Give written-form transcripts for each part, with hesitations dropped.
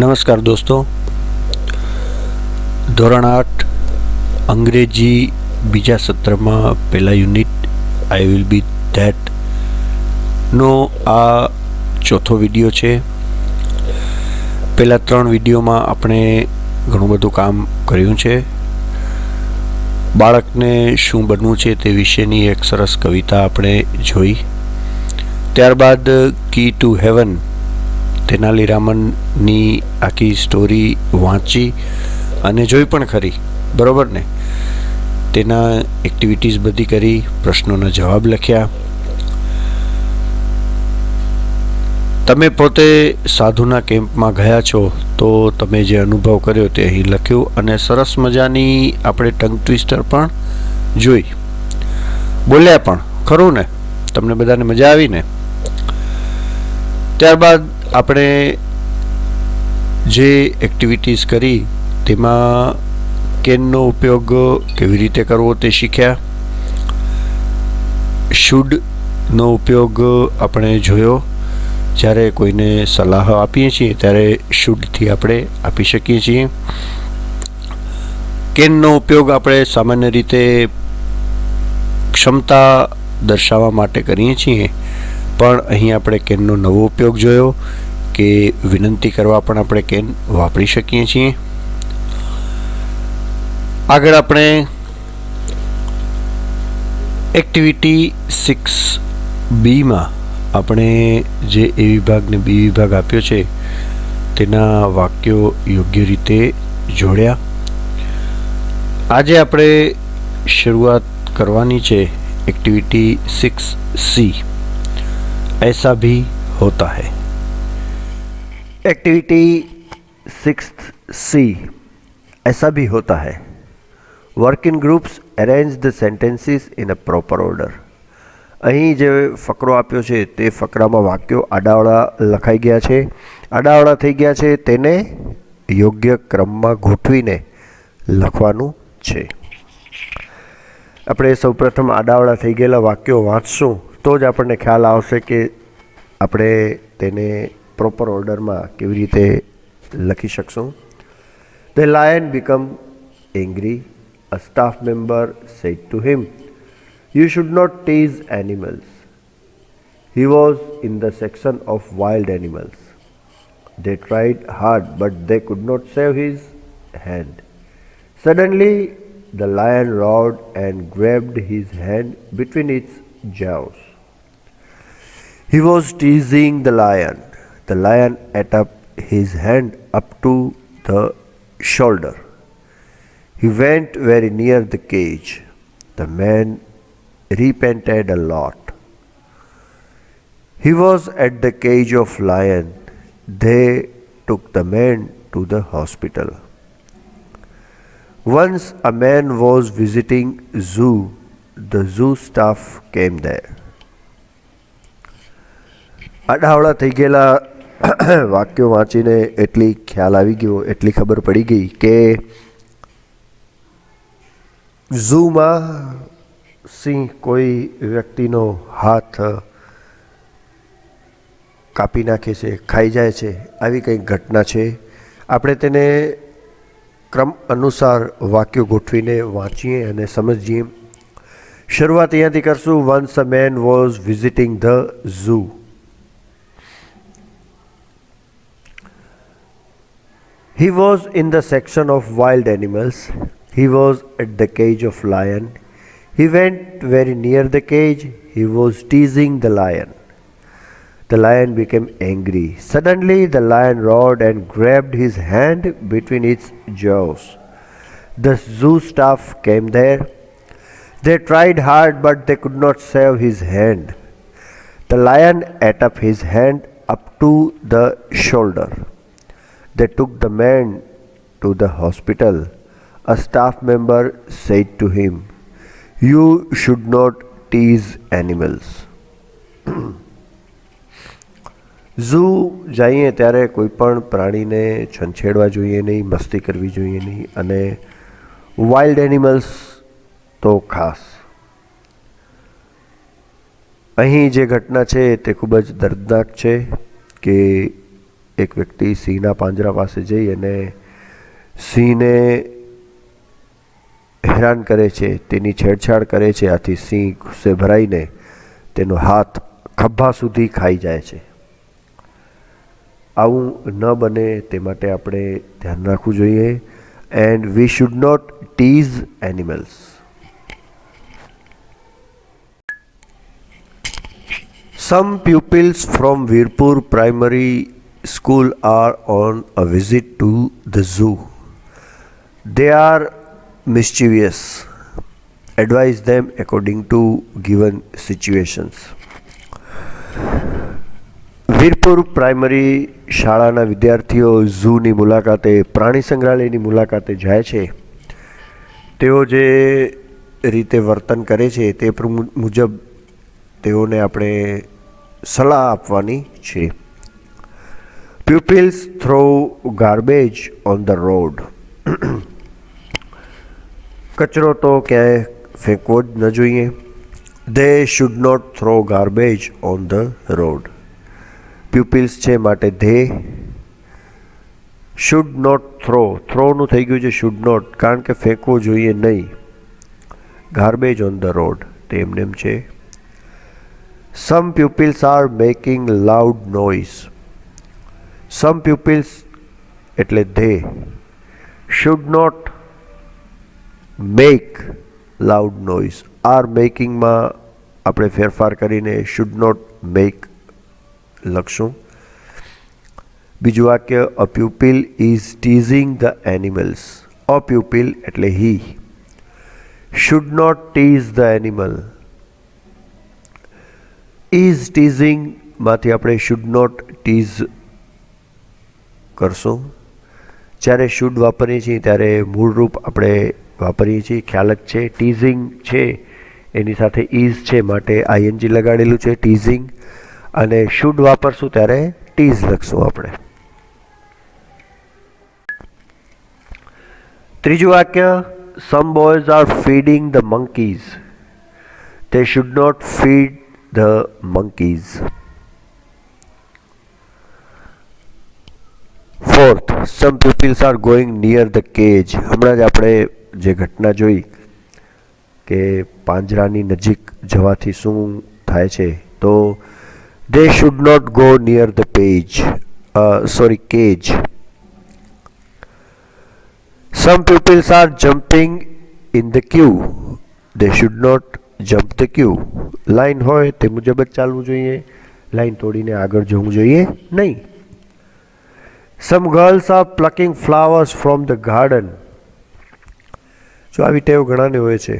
નમસ્કાર દોસ્તો, ધોરણ 8 અંગ્રેજી બીજા સત્રમાં પહેલા unit I will be that નો આ ચોથો વિડીયો છે. પહેલાં 3 વિડીયોમાં આપણે ઘણું બધું કામ કર્યું છે. બાળકને શું બનવું છે તે વિશેની એક સરસ કવિતા આપણે જોઈ. ત્યારબાદ કી ટુ હેવન તેનાલી રામનની આખી સ્ટોરી વાંચી અને જોઈ પણ ખરી, બરાબર ને. તેના એક્ટિવિટીઝ બધી કરી, પ્રશ્નોના જવાબ લખ્યા. તમે પોતે સાધુના કેમ્પમાં ગયા છો તો તમે જે અનુભવ કર્યો તે અહીં લખ્યું અને સરસ મજાની આપણે ટંગ ટ્વિસ્ટર પણ જોઈ, બોલ્યા પણ ખરું ને. તમને બધાને મજા આવી ને. ત્યારબાદ આપણે જે એક્ટિવિટીઝ કરી તેમાં કેનનો ઉપયોગ કેવી રીતે કરવો તે શીખ્યા. શુડનો ઉપયોગ આપણે જોયો. જ્યારે કોઈને સલાહ આપીએ છીએ ત્યારે શુડથી આપણે આપી શકીએ છીએ. કેનનો ઉપયોગ આપણે સામાન્ય રીતે ક્ષમતા દર્શાવવા માટે કરીએ છીએ, પણ અહીં આપણે કેનનો નવો ઉપયોગ જોયો કે વિનંતી કરવા પણ આપણે કેન વાપરી શકીએ છીએ. આગળ આપણે એક્ટિવિટી 6B આપણે જે એ વિભાગ ને બી વિભાગ આપ્યો છે તેના વાક્યો યોગ્ય રીતે જોડ્યા. આજે આપણે શરૂઆત કરવાની છે एक्टिविटी 6C, ऐसा भी होता है. एक्टिविटी 6C, ऐसा भी होता है. Work in groups, arrange the sentences in a proper order. અહીં જે ફકરો આપ્યો છે તે ફકરામાં વાક્યો આડાઅવળા લખાઈ ગયા છે, આડાઅવળા થઈ ગયા છે, તેને યોગ્ય ક્રમમાં ગોઠવીને લખવાનું છે. આપણે સૌપ્રથમ આડાઅવળા થઈ ગયેલા વાક્યો વાંચશું તો જ આપણને ખ્યાલ આવશે કે આપણે તેને પ્રોપર ઓર્ડરમાં કેવી રીતે લખી શકશું. The lion become angry. A staff member said to him, "You should not tease animals." He was in the section of wild animals. They tried hard, but they could not save his hand. Suddenly, the lion roared and grabbed his hand between its jaws. He was teasing the lion. The lion ate up his hand up to the shoulder. He went very near the cage. The man repented a lot. He was at the cage of lion. They took the man to the hospital. Once a man was visiting zoo. The zoo staff came there. આડાવડા થઈ ગયેલા વાક્યો વાંચીને એટલી ખ્યાલ આવી ગયો, એટલી ખબર પડી ગઈ કે ઝૂમાં સિંહ કોઈ વ્યક્તિનો હાથ કાપી નાખે છે, ખાઈ જાય છે, આવી કંઈક ઘટના છે. આપણે તેને ક્રમ અનુસાર વાક્યો ગોઠવીને વાંચીએ અને સમજીએ. શરૂઆત અહીંયાથી કરશું. Once a man was visiting the zoo. He was in the section of wild animals. He was at the cage of lion. He went very near the cage. He was teasing the lion. The lion became angry. Suddenly the lion roared and grabbed his hand between its jaws. The zoo staff came there. They tried hard, but they could not save his hand. The lion ate up his hand up to the shoulder. They took the man to the hospital. A staff member said to him, "You should not tease animals." Zoo જઈએ ત્યારે કોઈ પણ પ્રાણીને છંછેડવા જોઈએ નહીં, મસ્તી કરવી જોઈએ નહીં, અને વાઇલ્ડ એનિમલ્સ તો ખાસ. અહીં જે ઘટના છે તે ખૂબ જ દર્દનાક છે કે એક વ્યક્તિ સિંહના પાંજરા પાસે જઈ અને સિંહને હેરાન કરે છે, તેની છેડછાડ કરે છે. આથી સિંહ ગુસ્સે ભરાઈને તેનો હાથ ખભા સુધી ખાઈ જાય છે. આવું ન બને તે માટે આપણે ધ્યાન રાખવું જોઈએ. And we should not tease animals. Some pupils from Virpur Primary School are on a visit to the zoo. They are mischievous. Advise them according to given situations. Virpur primary શાળાના વિદ્યાર્થીઓ ઝૂની મુલાકાતે, પ્રાણી સંગ્રહાલયની મુલાકાતે જાય છે. તેઓ જે રીતે વર્તન કરે છે તે મુજબ તેઓને આપણે સલાહ આપવાની છે. Pupils throw garbage on the road. કચરો તો ક્યાંય ફેંકવો જ ન જોઈએ. They should not throw garbage on the road. Pupils છે માટે they should not throw. થ્રોનું થઈ ગયું છે should not, કારણ કે ફેંકવો જોઈએ નહીં. Garbage on the road તે એમને એમ છે. Some pupils are making loud noise. Some pupils એટલે they should not make loud noise. are making માં આપણે ફેરફાર કરીને should not make લખશું. બીજું વાક્ય, a pupil is teasing the animals. A pupil એટલે he should not tease the animal. is teasing માંથી આપણે should not tease કરશું. જ્યારે should વાપરીએ છીએ ત્યારે મૂળ રૂપ આપણે વાપરીએ છીએ, ખ્યાલ જ છે. teasing છે એની સાથે is છે માટે ing લગાડેલું છે teasing, અને should વાપરશું ત્યારે tease લખશું આપણે. ત્રીજું વાક્ય, some boys are feeding the monkeys. They should not feed the monkeys. Fourth, some pupils are going near the cage. હમણાં જ આપણે જે ઘટના જોઈ કે પાંજરાની નજીક જવાથી શું થાય છે, તો they should not go near the cage. Some pupils are jumping in the queue. They should not jump the queue. Line હોય તે મુજબ જ ચાલવું જોઈએ, લાઈન તોડીને આગળ જવું જોઈએ નહીં. Some girls are plucking flowers from the garden. જો આવી ટેવ ઘણાને હોય છે,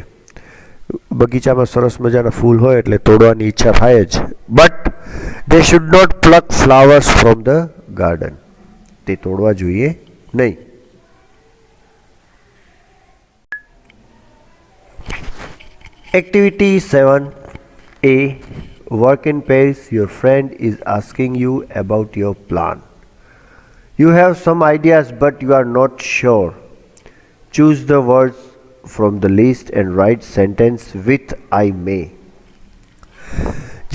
બગીચામાં સરસ મજાના ફૂલ હોય એટલે તોડવાની ઈચ્છા થાય જ. But they should not pluck flowers from the garden. તે તોડવા જોઈએ નહીં. Activity 7A, work in pairs. Your friend is asking you about your plan. You have some ideas but you are not sure. Choose the words from the list and write sentence with I may.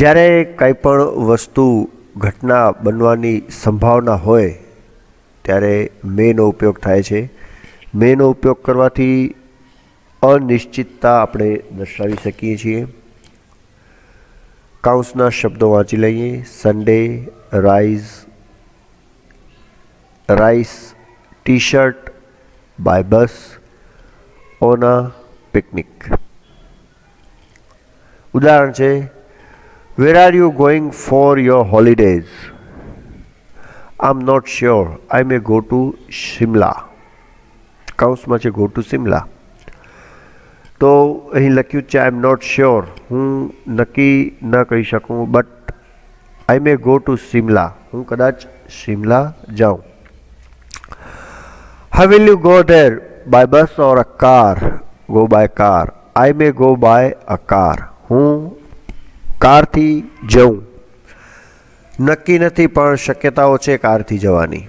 જ્યારે કંઈ પણ વસ્તુ ઘટના બનવાની સંભાવના હોય ત્યારે મેનો ઉપયોગ થાય છે. મેનો ઉપયોગ કરવાથી અનિશ્ચિતતા આપણે દર્શાવી શકીએ છીએ. કાઉન્સના શબ્દો વાંચી લઈએ. Sunday, rice, T shirt, by bus, on a picnic. ઉદાહરણ છે, where are you going for your holidays? I am not sure. I may go to Shimla. કાઉન્સમાં છે ગો ટુ શિમલા. તો અહીં લખ્યું છે આઈ એમ નોટ શ્યોર, હું નક્કી ન કહી શકું, but I may go to Shimla, હું કદાચ શિમલા જાઉં. How will you go there? By bus or a car? Go by car. I may go by a car, હું કારથી જઉં. નક્કી નથી પણ શક્યતાઓ છે કારથી જવાની.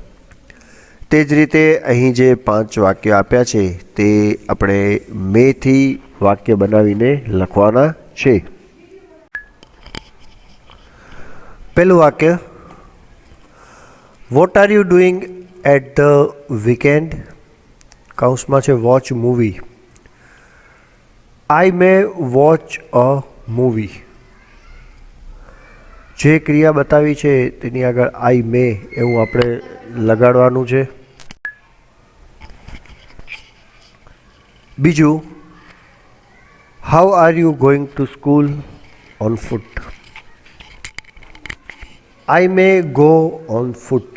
તે જ રીતે અહીં જે 5 વાક્યો આપ્યા છે તે આપણે મેથી વાક્ય બનાવીને લખવાના છે. પહેલું વાક્ય, what are you doing at the weekend? કૌંસમાં છે watch movie. I may watch a movie. જે ક્રિયા બતાવી છે તેની આગળ આઈ મે એવું આપણે લગાડવાનું છે. બીજું, how are you going to school on foot? I may go on foot.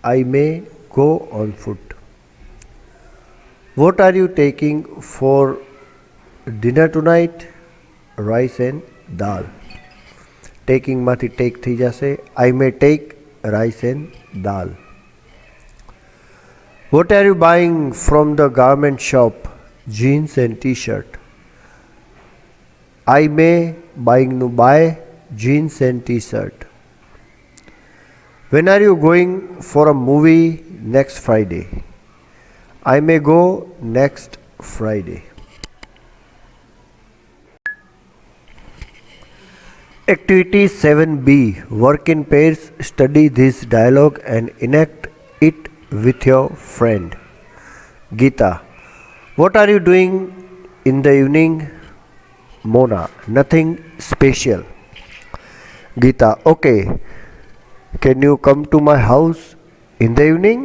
I may go on foot. What are you taking for dinner tonight? Rice and dal. ટેકિંગમાંથી ટેક થઈ જશે. I may take rice and dal. What are you buying from the garment shop? Jeans and T shirt. I may બાઇંગનું buy jeans and T shirt. When are you going for a movie next Friday? I may go next Friday. Activity 7B. Work in pairs. Study this dialogue and enact it with your friend. Geeta. What are you doing in the evening? Mona. Nothing special. Geeta. Okay. Can you come to my house in the evening?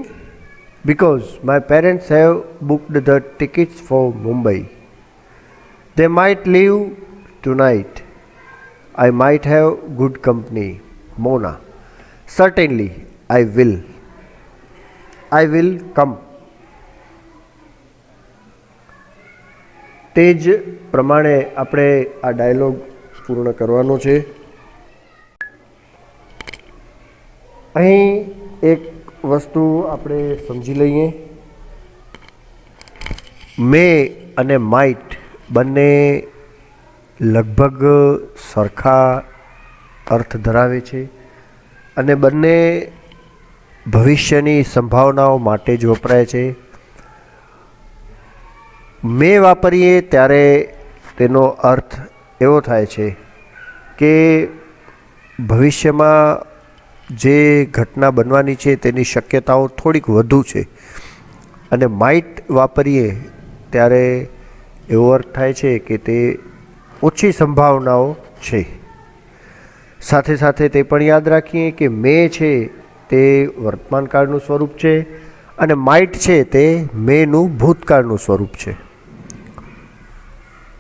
Because my parents have booked the tickets for Mumbai. They might leave tonight. I might have good company. Mona. Certainly, I will. I will come. તે જ પ્રમાણે આપણે આ dialog પૂર્ણ કરવાનો છે. અહીં એક વસ્તુ આપણે સમજી લઈએ. મે અને માઇટ બંને લગભગ સરખા અર્થ ધરાવે છે અને બંને ભવિષ્યની સંભાવનાઓ માટે જ વપરાય છે. મે વાપરીએ ત્યારે તેનો અર્થ એવો થાય છે કે ભવિષ્યમાં જે ઘટના બનવાની છે તેની શક્યતાઓ થોડીક વધુ છે, અને માઇટ વાપરીએ ત્યારે એવો અર્થ થાય છે કે તે ઓછી સંભાવનાઓ છે. સાથે સાથે તે પણ યાદ રાખીએ કે મે છે તે વર્તમાનકાળનું સ્વરૂપ છે અને માઇટ છે તે મેનું ભૂતકાળનું સ્વરૂપ છે.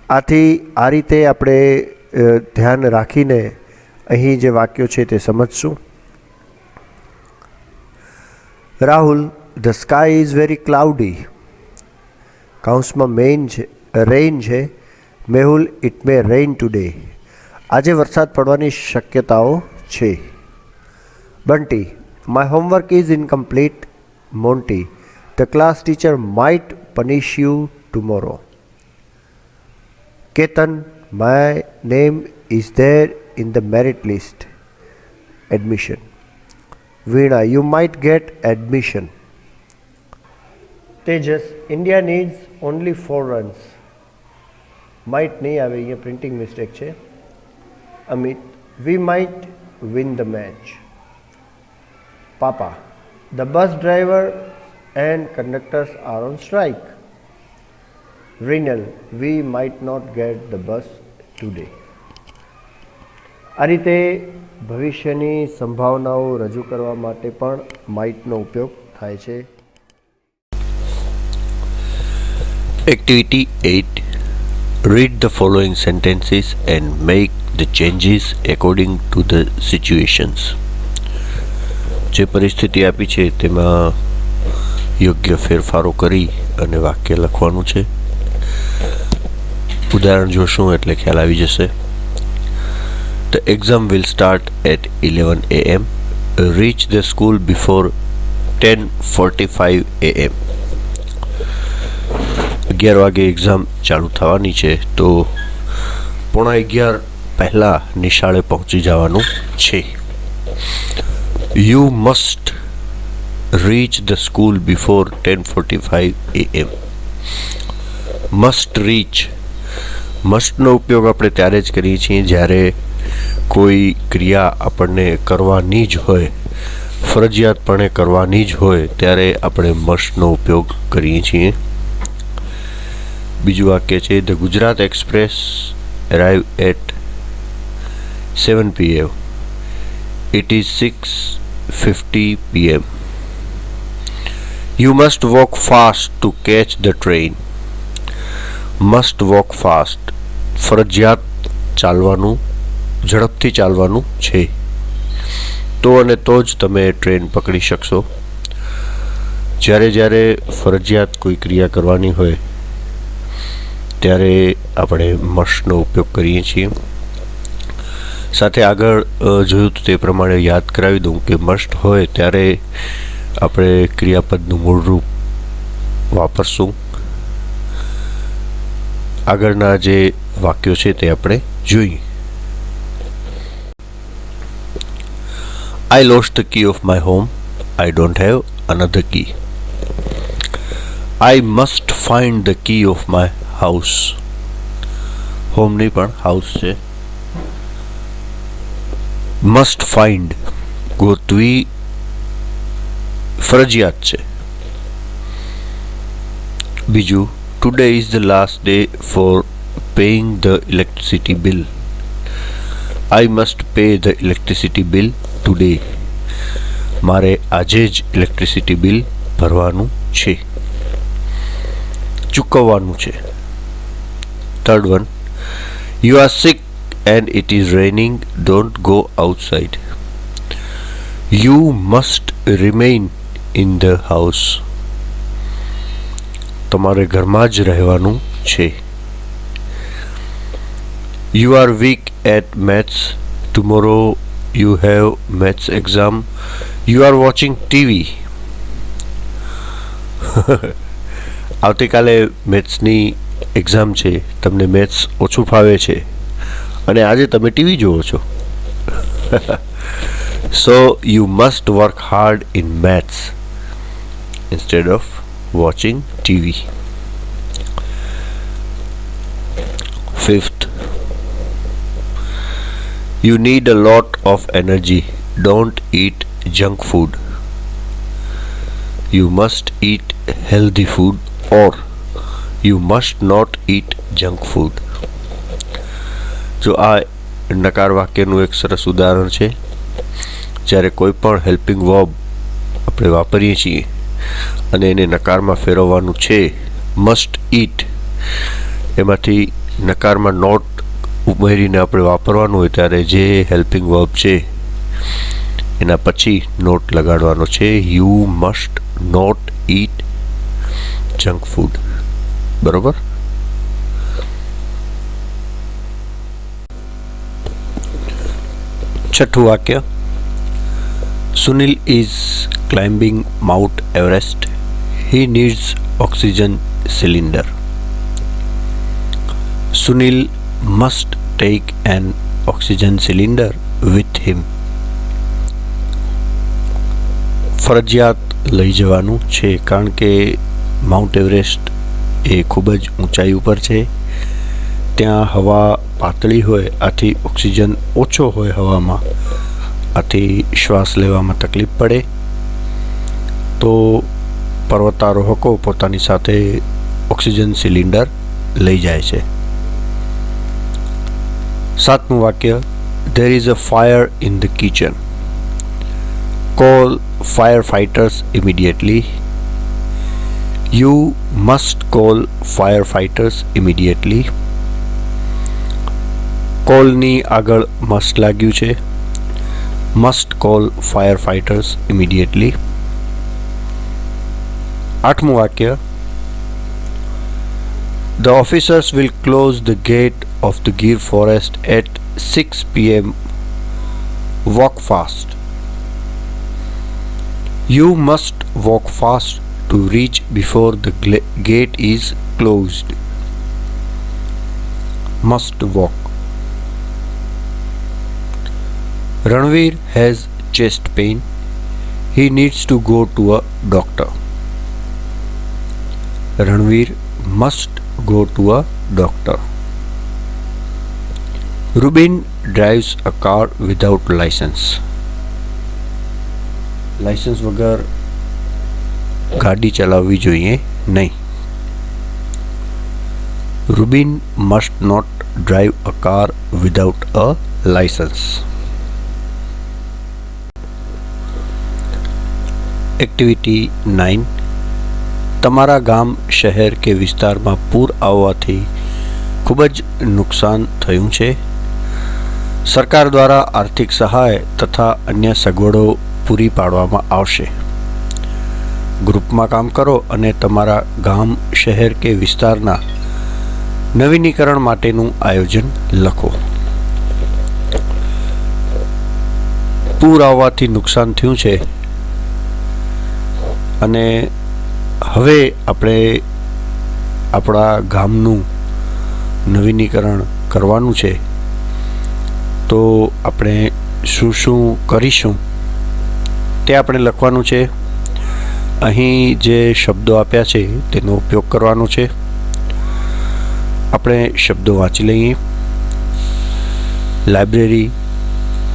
આથી આ રીતે આપણે ધ્યાન રાખીને અહીં જે વાક્યો છે તે સમજશું. Rahul. The sky is very cloudy. કૌંસમાં મેઇન છે રેઇન છે. Mehul. It may rain today. આજે વરસાદ પડવાની શક્યતાઓ છે. Bunty. My homework is incomplete. Monty. The class teacher might punish you tomorrow. Ketan. My name is there in the merit list. Admission. Veena. You might get admission. Tejas. India needs only 4 runs. Might નહીં આવે, અહીંયા printing mistake છે. Amit. We might win the match. પાપા. The bus driver and conductors are on strike. રિનલ. We might not get the bus today. આ રીતે ભવિષ્યની સંભાવનાઓ રજૂ કરવા માટે પણ માઇટનો ઉપયોગ થાય છે. Activity 8. Read the following sentences and make the changes according to the situations. જે પરિસ્થિતિ આપી છે તેમાં યોગ્ય ફેરફારો કરી અને વાક્ય લખવાનું છે. ઉદાહરણ જોશું એટલે ખ્યાલ આવી જશે. The exam will start at 11 a.m. Reach the school before 10:45 a.m. 11 વાગે એક્ઝામ ચાલુ થવાની છે તો 10:15 પહેલાં નિશાળે પહોંચી જવાનું છે. You must reach the school before 10:45 a.m. Must reach. મસ્ટનો ઉપયોગ આપણે ત્યારે જ કરીએ છીએ જ્યારે કોઈ ક્રિયા આપણને કરવાની જ હોય ફરજિયાતપણે કરવાની જ હોય ત્યારે આપણે મસ્ટનો ઉપયોગ કરીએ છીએ. બીજું વાક્ય છે, the Gujarat express arrive at 7 p.m. It is 6:50 p.m. You must walk fast to catch the train. Must walk fast. ફરજિયાત ચાલવાનું, ઝડપથી ચાલવાનું છે. તો અને તો જ તમે ટ્રેન પકડી શકશો. જ્યારે ફરજિયાત કોઈ ક્રિયા કરવાની હોય ત્યારે આપણે મસ્ટનો ઉપયોગ કરીએ છીએ. સાથે આગળ જોયું તો તે પ્રમાણે યાદ કરાવી દઉં કે મસ્ટ હોય ત્યારે આપણે ક્રિયાપદનું મૂળરૂપ વાપરશું. આગળના જે વાક્યો છે તે આપણે જોઈએ. I lost the key of my home. I don't have another key. I must find the key of my house. Home નહીં પણ house છે. Must find ગોતવી ફરજિયાત છે. બીજું, today is the last day for paying the electricity bill. I must pay the electricity bill today. મારે આજે જ electricity bill ભરવાનું છે, ચૂકવવાનું છે. Third one, you are sick and it is raining, don't go outside. You must remain in the house. તમારે ઘરમાં જ રહેવાનું છે. You are weak at maths. Tomorrow you have maths exam. You are watching TV. આવતીકાલે મેથ્સની exam છે, તમને maths ઓછું ફાવે છે અને આજે તમે ટીવી જુઓ છો. So you must work hard in maths instead of watching TV. Fifth, you need a lot of energy. Don't eat junk food. You must eat healthy food or you must not eat junk food. જો આ નકાર વાક્યનું એક સરસ ઉદાહરણ છે. જ્યારે કોઈ પણ helping verb આપણે વાપરીએ છીએ અને એને નકારમાં ફેરવવાનું છે, મસ્ટ ઈટ, એમાંથી નકારમાં નોટ ઉમેરીને આપણે વાપરવાનું હોય ત્યારે જે હેલ્પિંગ વર્બ છે એના પછી નોટ લગાડવાનો છે. You must not eat junk food. બરોબર. છઠ્ઠું વાક્ય, Sunil is climbing Mount Everest. He needs oxygen cylinder. Sunil must take an oxygen cylinder with him. ફરજિયાત લઈ જવાનું છે કારણ કે માઉન્ટ એવરેસ્ટ એ ખૂબ જ ઊંચાઈ ઉપર છે. ત્યાં હવા પાતળી હોય, આથી ઓક્સિજન ઓછો હોય હવામાં, આથી શ્વાસ લેવામાં તકલીફ પડે. તો પર્વતારોહકો પોતાની સાથે ઓક્સિજન સિલિન્ડર લઈ જાય છે. સાતમું વાક્ય, there is a fire in the kitchen. Call firefighters immediately. You must call firefighters immediately. Call ની આગળ must લાગ્યું છે. Must call firefighters immediately. આઠમું વાક્ય, the officers will close the gate of the Gir forest at 6 p.m. Walk fast. You must walk fast to reach before the gate is closed. Must walk. Ranveer has chest pain. He needs to go to a doctor. Ranveer must go to a doctor. Rubin drives a car without license. Licence વગર ગાડી ચલાવવી જોઈએ નહીં. Rubin must not drive a car without a license. Activity 9. તમારા ગામ શહેર કે વિસ્તારમાં પૂર આવવાથી ખૂબ જ નુકસાન થયું છે. સરકાર દ્વારા આર્થિક સહાય તથા અન્ય સગવડો પૂરી પાડવામાં આવશે. ગ્રુપમાં કામ કરો અને તમારા ગામ શહેર કે વિસ્તારના નવીનીકરણ માટેનું આયોજન લખો. પૂર આવવાથી નુકસાન થયું છે અને હવે આપણે આપણા ગામનું નવીનીકરણ કરવાનું છે, તો આપણે શું શું કરીશું તે આપણે લખવાનું છે. અહીં જે શબ્દો આપ્યા છે તેનો ઉપયોગ કરવાનો છે. આપણે શબ્દો વાંચી લઈએ. Library,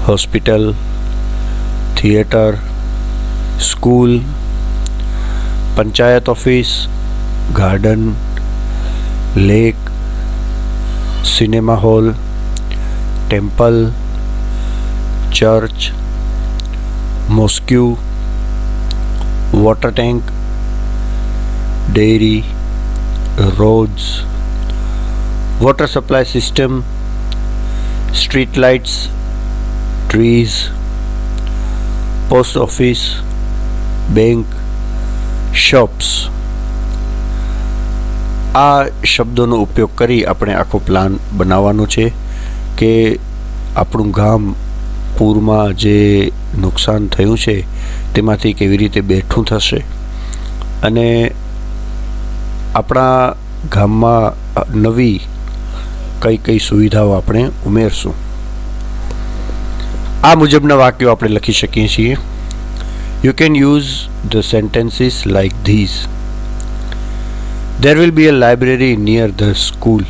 hospital, theatre, school, panchayat office, garden, lake, cinema hall, temple, church, mosque, water tank, dairy, roads, water supply system, street lights, trees, post office, bank, shops. આ શબ્દોનો ઉપયોગ કરી આપણે આખો પ્લાન બનાવવાનો છે કે આપણું ગામ પૂરમાં જે નુકસાન થયું છે તેમાંથી કેવી રીતે બેઠું થશે અને આપણા ગામમાં નવી કઈ કઈ સુવિધાઓ આપણે ઉમેરશું. આ મુજબના વાક્યો આપણે લખી શકીએ છીએ. You can use the sentences like these. There will be a library near the school.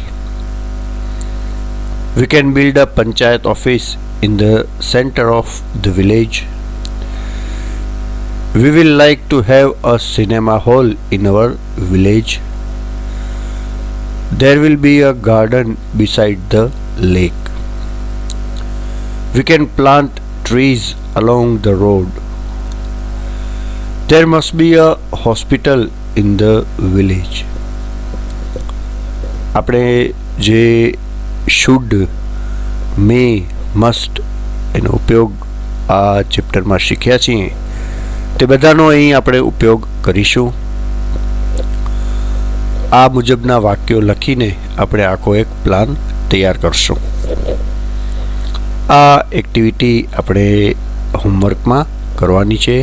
We can build a panchayat office in the center of the village. We will like to have a cinema hall in our village. There will be a garden beside the lake. We can plant trees along the road. There must be a hospital in the village. આપણે જે should, may, must એનો ઉપયોગ આ ચેપ્ટરમાં શીખ્યા છીએ તે બધાનો અહીં આપણે ઉપયોગ કરીશું. આ મુજબના વાક્યો લખીને આપણે આખો એક પ્લાન તૈયાર કરશું. આ એક્ટિવિટી આપણે હોમવર્કમાં કરવાની છે.